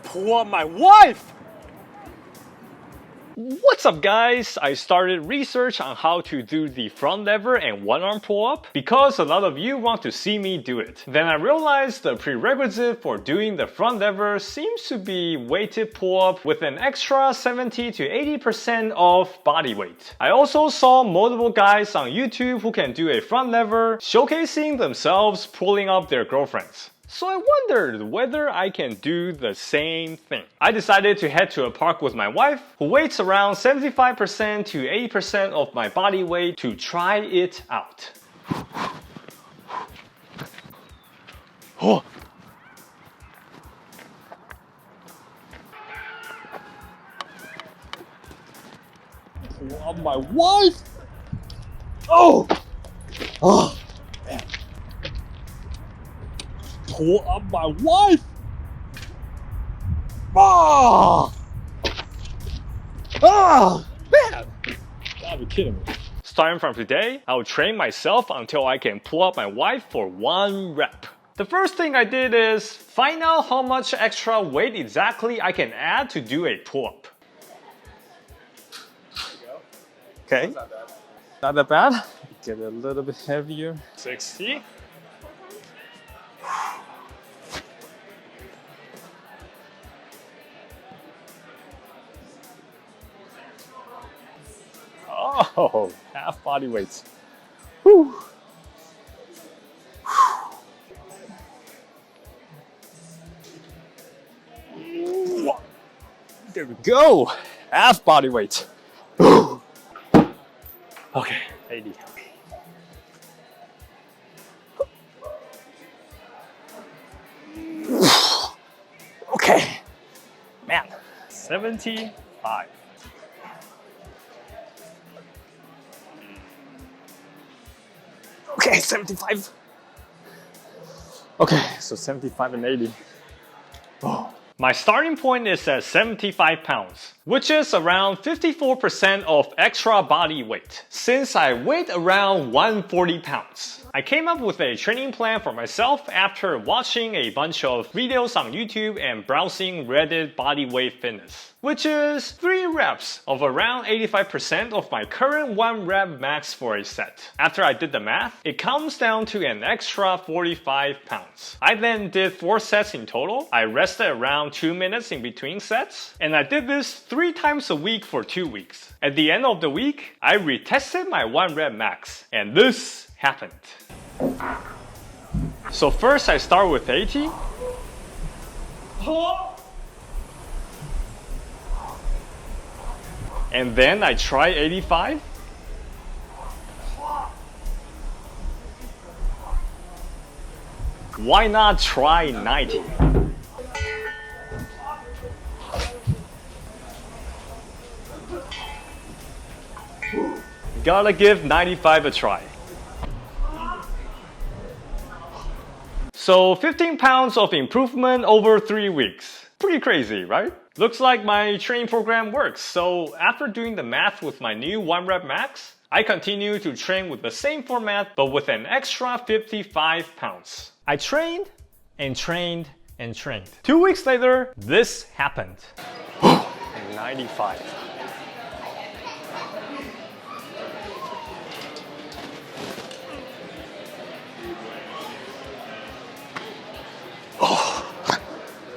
Pull up my wife! What's up guys? I started research on how to do the front lever and one arm pull up because a lot of you want to see me do it. Then I realized the prerequisite for doing the front lever seems to be weighted pull up with an extra 70 to 80% of body weight. I also saw multiple guys on YouTube who can do a front lever showcasing themselves pulling up their girlfriends. So I wondered whether I can do the same thing. I decided to head to a park with my wife, who weighs around 75% to 80% of my body weight, to try it out. Oh. Oh, my wife! Oh! Oh! Pull up my wife! Ah! Ah! Man! Gotta be kidding me. Starting from today, I'll train myself until I can pull up my wife for 1 rep. The first thing I did is find out how much extra weight exactly I can add to do a pull-up. Okay. Not that bad. Get it a little bit heavier. 60. Oh, half body weight. Whew. There we go. Half body weight. Okay, 80. Okay, man, 75. Okay, 75. Okay, so 75 and 80. Oh. My starting point is at 75 pounds, which is around 54% of extra body weight, since I weigh around 140 pounds. I came up with a training plan for myself after watching a bunch of videos on YouTube and browsing Reddit bodyweight fitness, which is 3 reps of around 85% of my current 1 rep max for a set. After I did the math, it comes down to an extra 45 pounds. I then did 4 sets in total. I rested around 2 minutes in between sets, and I did this 3 times a week for 2 weeks. At the end of the week, I retested my 1 rep max, and this happened. So first I start with 80. And then I try 85. Why not try 90? Gotta give 95 a try. So 15 pounds of improvement over 3 weeks. Pretty crazy, right? Looks like my training program works. So after doing the math with my new 1 rep max, I continue to train with the same format but with an extra 55 pounds. I trained and trained and trained. 2 weeks later, this happened. 95.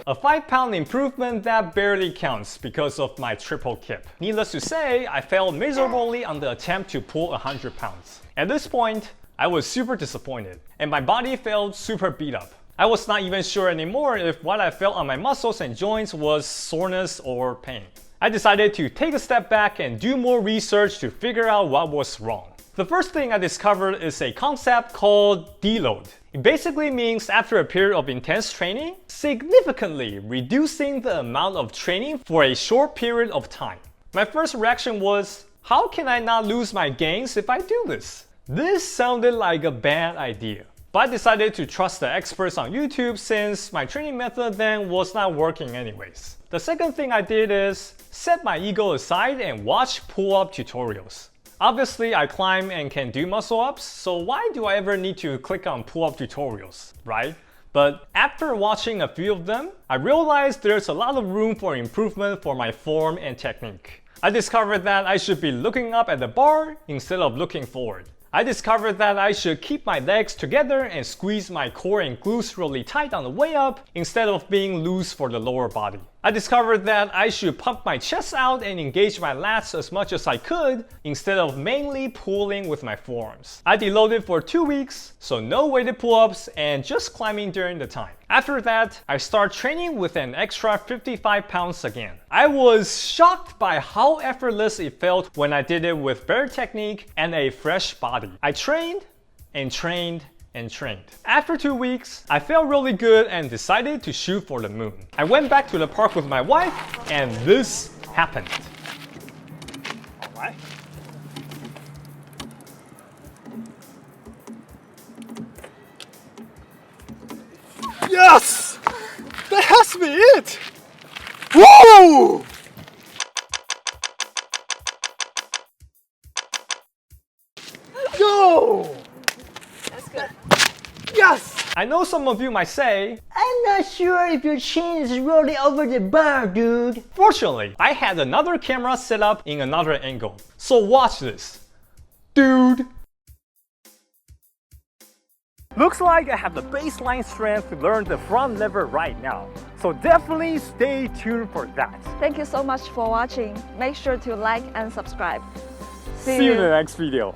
A 5-pound improvement that barely counts because of my triple kip. Needless to say, I failed miserably on the attempt to pull 100 pounds. At this point, I was super disappointed, and my body felt super beat up. I was not even sure anymore if what I felt on my muscles and joints was soreness or pain. I decided to take a step back and do more research to figure out what was wrong. The first thing I discovered is a concept called deload. It basically means after a period of intense training, significantly reducing the amount of training for a short period of time. My first reaction was, how can I not lose my gains if I do this? This sounded like a bad idea. But I decided to trust the experts on YouTube since my training method then was not working anyways. The second thing I did is set my ego aside and watch pull-up tutorials. Obviously, I climb and can do muscle ups, so why do I ever need to click on pull-up tutorials, right? But after watching a few of them, I realized there's a lot of room for improvement for my form and technique. I discovered that I should be looking up at the bar instead of looking forward. I discovered that I should keep my legs together and squeeze my core and glutes really tight on the way up instead of being loose for the lower body. I discovered that I should pump my chest out and engage my lats as much as I could instead of mainly pulling with my forearms. I deloaded for 2 weeks, so no weighted pull-ups and just climbing during the time. After that, I started training with an extra 55 pounds again. I was shocked by how effortless it felt when I did it with better technique and a fresh body. I trained and trained and trained. After 2 weeks, I felt really good and decided to shoot for the moon. I went back to the park with my wife and this happened. Alright. Yes! That has to be it! Woo! Go! That's good. Yes! I know some of you might say, I'm not sure if your chin is really over the bar, dude. fortunately, I had another camera set up in another angle. So watch this. Dude! Looks like I have the baseline strength to learn the front lever right now. So definitely stay tuned for that. Thank you so much for watching. Make sure to like and subscribe. See you in the next video.